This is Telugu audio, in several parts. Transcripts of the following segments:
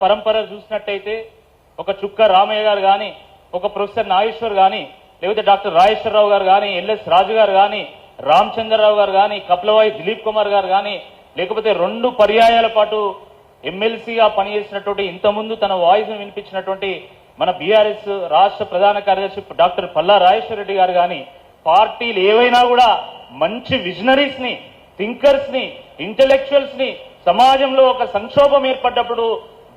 పరంపర చూసినట్టయితే ఒక చుక్క రామయ్య గారు కానీ, ఒక ప్రొఫెసర్ నాగేశ్వర్ కానీ, లేకపోతే డాక్టర్ రాజేశ్వరరావు గారు కానీ, ఎల్ఎస్ రాజు గారు కానీ, రామచంద్రరావు గారు కానీ, కపిలవాయి దిలీప్ కుమార్ గారు కానీ, లేకపోతే 2 పర్యాయాల పాటు ఎమ్మెల్సీగా పనిచేసినటువంటి, ఇంతకుముందు తన వాయిస్ వినిపించినటువంటి మన బీఆర్ఎస్ రాష్ట్ర ప్రధాన కార్యదర్శి డాక్టర్ పల్లా రాజేశ్వర రెడ్డి గారు కానీ, పార్టీలు ఏవైనా కూడా మంచి విజనరీస్ ని, థింకర్స్ ని, ఇంటెలెక్చువల్స్ ని, సమాజంలో ఒక సంక్షోభం ఏర్పడ్డప్పుడు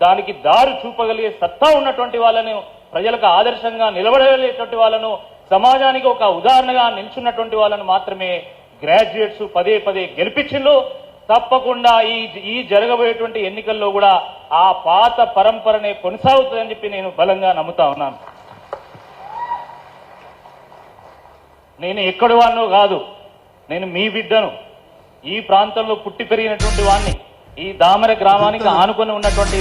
దానికి దారి చూపగలిగే సత్తా ఉన్నటువంటి వాళ్ళను, ప్రజలకు ఆదర్శంగా నిలబడగలిగేటువంటి వాళ్ళను, సమాజానికి ఒక ఉదాహరణగా నిల్చున్నటువంటి వాళ్ళను మాత్రమే గ్రాడ్యుయేట్స్ పదే పదే గెలిపించిండ్రు. తప్పకుండా ఈ జరగబోయేటువంటి ఎన్నికల్లో కూడా ఆ పాత పరంపరనే కొనసాగుతుందని చెప్పి నేను బలంగా నమ్ముతా ఉన్నాను. నేను ఎక్కడి వాడినో కాదు, నేను మీ బిడ్డను, ఈ ప్రాంతంలో పుట్టి పెరిగినటువంటి వాడిని, ఈ దామర గ్రామానికి ఆనుకొని ఉన్నటువంటి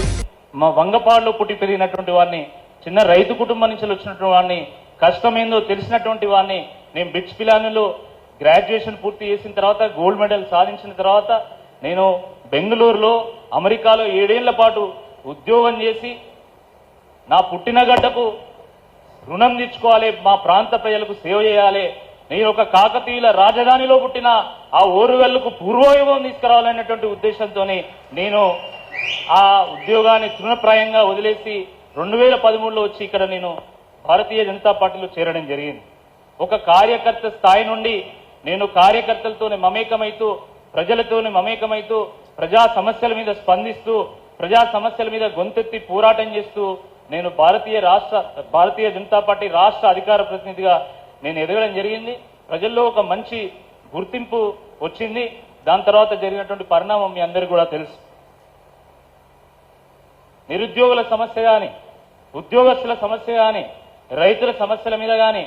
మా వంగపాడులో పుట్టి పెరిగినటువంటి వాడిని, చిన్న రైతు కుటుంబం నుంచి వచ్చినటువంటి వాడిని, కష్టమేందో తెలిసినటువంటి వాడిని. నేను బిట్స్ పిలానిలో గ్రాడ్యుయేషన్ పూర్తి చేసిన తర్వాత, గోల్డ్ మెడల్ సాధించిన తర్వాత నేను బెంగళూరులో, అమెరికాలో 7 ఏళ్ల పాటు ఉద్యోగం చేసి నా పుట్టిన గడ్డకు రుణం తెచ్చుకోవాలి, మా ప్రాంత ప్రజలకు సేవ చేయాలి, నేను ఒక కాకతీయుల రాజధానిలో పుట్టిన ఆ ఓరుగల్లుకు పూర్వవైభవం తీసుకురావాలనేటువంటి ఉద్దేశంతోనే నేను ఆ ఉద్యోగాన్ని తృణప్రాయంగా వదిలేసి 2013లో వచ్చి ఇక్కడ నేను భారతీయ జనతా పార్టీలో చేరడం జరిగింది. ఒక కార్యకర్త స్థాయి నుండి నేను కార్యకర్తలతోనే మమేకమైతూ, ప్రజలతోనే మమేకమైతూ, ప్రజా సమస్యల మీద స్పందిస్తూ, ప్రజా సమస్యల మీద గొంతెత్తి పోరాటం చేస్తూ నేను భారతీయ జనతా పార్టీ రాష్ట్ర అధికార ప్రతినిధిగా నేను ఎదగడం జరిగింది. ప్రజల్లో ఒక మంచి గుర్తింపు వచ్చింది. దాని తర్వాత జరిగినటువంటి పరిణామం మీ అందరికీ కూడా తెలుసు. నిరుద్యోగుల సమస్య కానీ, ఉద్యోగస్తుల సమస్య కానీ, రైతుల సమస్యల మీద కానీ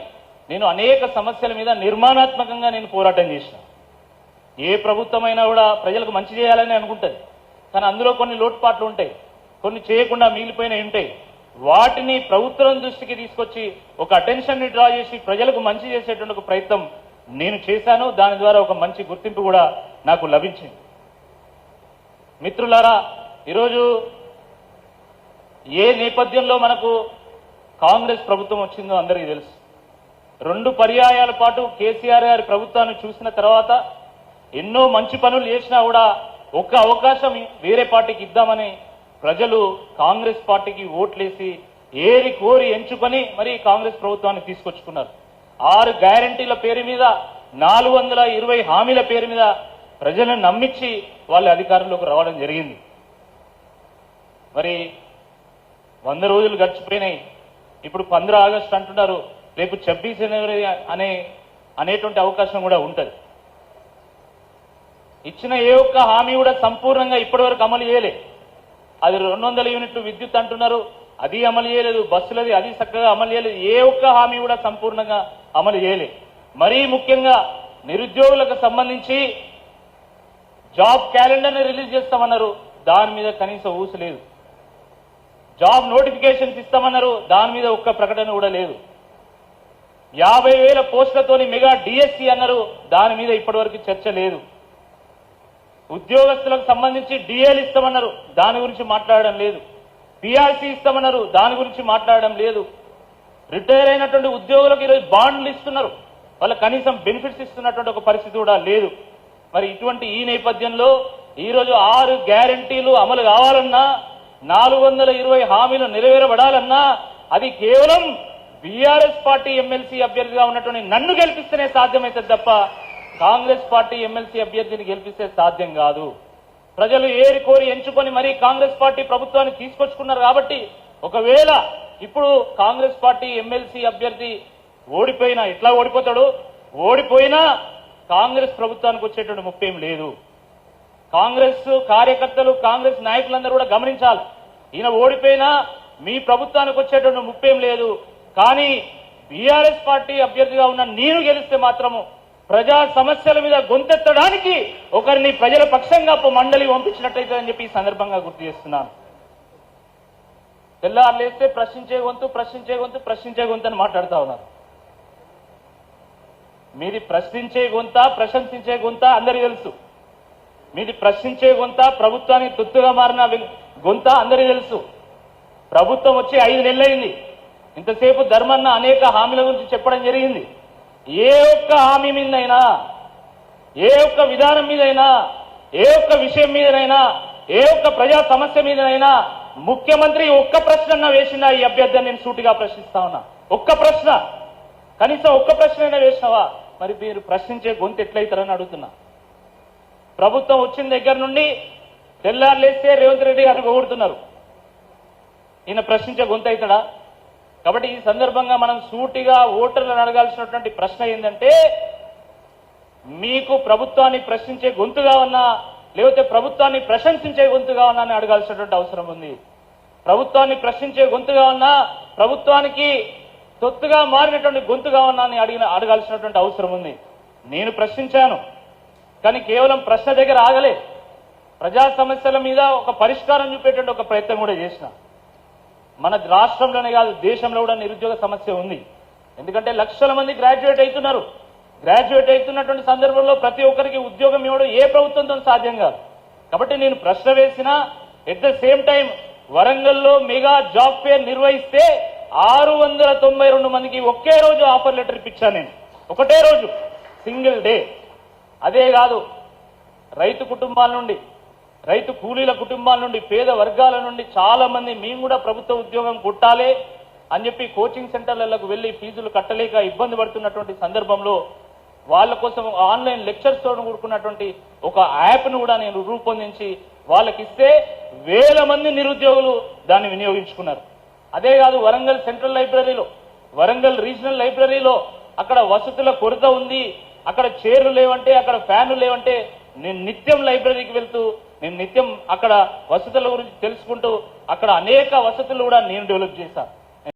నేను అనేక సమస్యల మీద నిర్మాణాత్మకంగా నేను పోరాటం చేసిన. ఏ ప్రభుత్వమైనా కూడా ప్రజలకు మంచి చేయాలని అనుకుంటుంది, కానీ అందులో కొన్ని లోటుపాట్లు ఉంటాయి, కొన్ని చేయకుండా మిగిలిపోయినవి ఉంటాయి. వాటిని ప్రభుత్వం దృష్టికి తీసుకొచ్చి ఒక అటెన్షన్ ని డ్రా చేసి ప్రజలకు మంచి చేసేటువంటి ఒక ప్రయత్నం నేను చేశాను. దాని ద్వారా ఒక మంచి గుర్తింపు కూడా నాకు లభించింది. మిత్రులారా, ఈరోజు ఏ నేపథ్యంలో మనకు కాంగ్రెస్ ప్రభుత్వం వచ్చిందో అందరికీ తెలుసు. 2 పర్యాయాల పాటు కేసీఆర్ గారి ప్రభుత్వాన్ని చూసిన తర్వాత ఎన్నో మంచి పనులు చేసినా కూడా ఒక్క అవకాశం వేరే పార్టీకి ఇద్దామని ప్రజలు కాంగ్రెస్ పార్టీకి ఓట్లేసి ఏరి కోరి ఎంచుకొని మరి కాంగ్రెస్ ప్రభుత్వాన్ని తీసుకొచ్చుకున్నారు. 6 గ్యారంటీల పేరు మీద, 420 హామీల పేరు మీద ప్రజలను నమ్మించి వాళ్ళ అధికారంలోకి రావడం జరిగింది. మరి 100 రోజులు గడిచిపోయినాయి. ఇప్పుడు 15 ఆగస్టు అంటున్నారు, రేపు 26 జనవరి అనేటువంటి అవకాశం కూడా ఉంటుంది. ఇచ్చిన ఏ ఒక్క హామీ కూడా సంపూర్ణంగా ఇప్పటివరకు అమలు చేయలే. అది 200 యూనిట్లు విద్యుత్ అంటున్నారు, అది అమలు చేయలేదు. బస్సులది అది చక్కగా అమలు చేయలేదు. ఏ ఒక్క హామీ కూడా సంపూర్ణంగా అమలు చేయలే. మరీ ముఖ్యంగా నిరుద్యోగులకు సంబంధించి జాబ్ క్యాలెండర్ని రిలీజ్ చేస్తామన్నారు, దాని మీద కనీసం ఊసు లేదు. జాబ్ నోటిఫికేషన్స్ ఇస్తామన్నారు, దాని మీద ఒక్క ప్రకటన కూడా లేదు. 50,000 పోస్టులతోని మెగా డిఎస్సి అన్నారు, దాని మీద ఇప్పటివరకు చర్చ లేదు. ఉద్యోగస్తులకు సంబంధించి డిఏలు ఇస్తామన్నారు, దాని గురించి మాట్లాడడం లేదు. పిఆర్సీ ఇస్తామన్నారు, దాని గురించి మాట్లాడడం లేదు. రిటైర్ అయినటువంటి ఉద్యోగులకు ఈరోజు బాండ్లు ఇస్తున్నారు, వాళ్ళకి కనీసం బెనిఫిట్స్ ఇస్తున్నటువంటి ఒక పరిస్థితి కూడా లేదు. మరి ఇటువంటి ఈ నేపథ్యంలో ఈరోజు 6 గ్యారంటీలు అమలు కావాలన్నా, 420 హామీలు నెరవేరబడాలన్నా అది కేవలం బీఆర్ఎస్ పార్టీ ఎమ్మెల్సీ అభ్యర్థిగా ఉన్నటువంటి నన్ను గెలిపిస్తేనే సాధ్యమవుతుంది తప్ప కాంగ్రెస్ పార్టీ ఎమ్మెల్సీ అభ్యర్థిని గెలిపిస్తే సాధ్యం కాదు. ప్రజలు ఏరి కోరి ఎంచుకొని మరీ కాంగ్రెస్ పార్టీ ప్రభుత్వాన్ని తీసుకొచ్చుకున్నారు. కాబట్టి ఒకవేళ ఇప్పుడు కాంగ్రెస్ పార్టీ ఎమ్మెల్సీ అభ్యర్థి ఓడిపోయినా, ఎట్లా ఓడిపోతాడు, ఓడిపోయినా కాంగ్రెస్ ప్రభుత్వానికి వచ్చేటువంటి ముప్పేం లేదు. కాంగ్రెస్ కార్యకర్తలు, కాంగ్రెస్ నాయకులందరూ కూడా గమనించాలి, ఈయన ఓడిపోయినా మీ ప్రభుత్వానికి వచ్చేటువంటి ముప్పేం లేదు. కానీ బీఆర్ఎస్ పార్టీ అభ్యర్థిగా ఉన్న నేను గెలిస్తే మాత్రము ప్రజా సమస్యల మీద గొంతెత్తడానికి ఒకరిని ప్రజల పక్షంగా మండలి పంపించినట్టయితే అని చెప్పి ఈ సందర్భంగా గుర్తు చేస్తున్నాను. తెల్లారులేస్తే ప్రశ్నించే గొంతు, ప్రశ్నించే గొంతు, ప్రశ్నించే గొంతు అని మాట్లాడుతూ ఉన్నారు. మీది ప్రశ్నించే గొంత, ప్రశంసించే గొంత అందరికీ తెలుసు. మీది ప్రశ్నించే గొంత, ప్రభుత్వానికి తొత్తుగా మారిన గొంత అందరికీ తెలుసు. ప్రభుత్వం వచ్చి 5 నెలలైంది. ఇంతసేపు ధర్మన్న అనేక హామీల గురించి చెప్పడం జరిగింది. ఏ ఒక్క హామీ మీదైనా, ఏ ఒక్క విధానం మీదైనా, ఏ ఒక్క విషయం మీదనైనా, ఏ ఒక్క ప్రజా సమస్య మీదనైనా ముఖ్యమంత్రి ఒక్క ప్రశ్న వేసిందా? ఈ అభ్యర్థిని నేను సూటిగా ప్రశ్నిస్తా ఉన్నా. ఒక్క ప్రశ్న, కనీసం ఒక్క ప్రశ్న అయినా వేసినావా? మరి మీరు ప్రశ్నించే గొంతు ఎట్లయితారని అడుగుతున్నా. ప్రభుత్వం వచ్చిన దగ్గర నుండి తెల్లారులేస్తే రేవంత్ రెడ్డి గారిని పొగుడుతున్నారు. ఈయన ప్రశ్నించే గొంతు అవుతాడా? కాబట్టి ఈ సందర్భంగా మనం సూటిగా ఓటర్లను అడగాల్సినటువంటి ప్రశ్న ఏంటంటే, మీకు ప్రభుత్వాన్ని ప్రశ్నించే గొంతుగా ఉన్నా, లేకపోతే ప్రభుత్వాన్ని ప్రశంసించే గొంతుగా ఉన్నా అని అడగాల్సినటువంటి అవసరం ఉంది. ప్రభుత్వాన్ని ప్రశ్నించే గొంతుగా ఉన్నా, ప్రభుత్వానికి తొత్తుగా మారినటువంటి గొంతుగా ఉన్నా అని అడగాల్సినటువంటి అవసరం ఉంది. నేను ప్రశ్నించాను, కానీ కేవలం ప్రశ్న దగ్గర ఆగలే. ప్రజా సమస్యల మీద ఒక పరిష్కారం చూపేటువంటి ఒక ప్రయత్నం కూడా చేసిన. మన రాష్ట్రంలోనే కాదు, దేశంలో కూడా నిరుద్యోగ సమస్య ఉంది. ఎందుకంటే లక్షల మంది గ్రాడ్యుయేట్ అవుతున్నారు. గ్రాడ్యుయేట్ అవుతున్నటువంటి సందర్భంలో ప్రతి ఒక్కరికి ఉద్యోగం ఇవ్వడం ఏ ప్రభుత్వంతో సాధ్యం కాదు. కాబట్టి నేను ప్రశ్న వేసినా, ఎట్ ద సేమ్ టైం వరంగల్లో మెగా జాబ్ ఫేర్ నిర్వహిస్తే 692 మందికి ఒకే రోజు ఆఫర్ లెటర్ ఇప్పించాను నేను. ఒకటే రోజు, సింగిల్ డే. అదే కాదు, రైతు కుటుంబాల నుండి, రైతు కూలీల కుటుంబాల నుండి, పేద వర్గాల నుండి చాలా మంది మేము కూడా ప్రభుత్వ ఉద్యోగం కొట్టాలి అని చెప్పి కోచింగ్ సెంటర్లకు వెళ్లి ఫీజులు కట్టలేక ఇబ్బంది పడుతున్నటువంటి సందర్భంలో వాళ్ళ కోసం ఆన్లైన్ లెక్చర్స్ తో కూడుకున్నటువంటి ఒక యాప్ను కూడా నేను రూపొందించి వాళ్ళకి ఇస్తే వేల మంది నిరుద్యోగులు దాన్ని వినియోగించుకున్నారు. అదే కాదు, వరంగల్ సెంట్రల్ లైబ్రరీలో, వరంగల్ రీజనల్ లైబ్రరీలో అక్కడ వసతుల కొరత ఉంది, అక్కడ చైర్లు లేవంటే, అక్కడ ఫ్యాన్లు లేవంటే నేను నిత్యం లైబ్రరీకి వెళ్తూ, నేను నిత్యం అక్కడ వసతుల గురించి తెలుసుకుంటూ అక్కడ అనేక వసతులు కూడా నేను డెవలప్ చేశాను.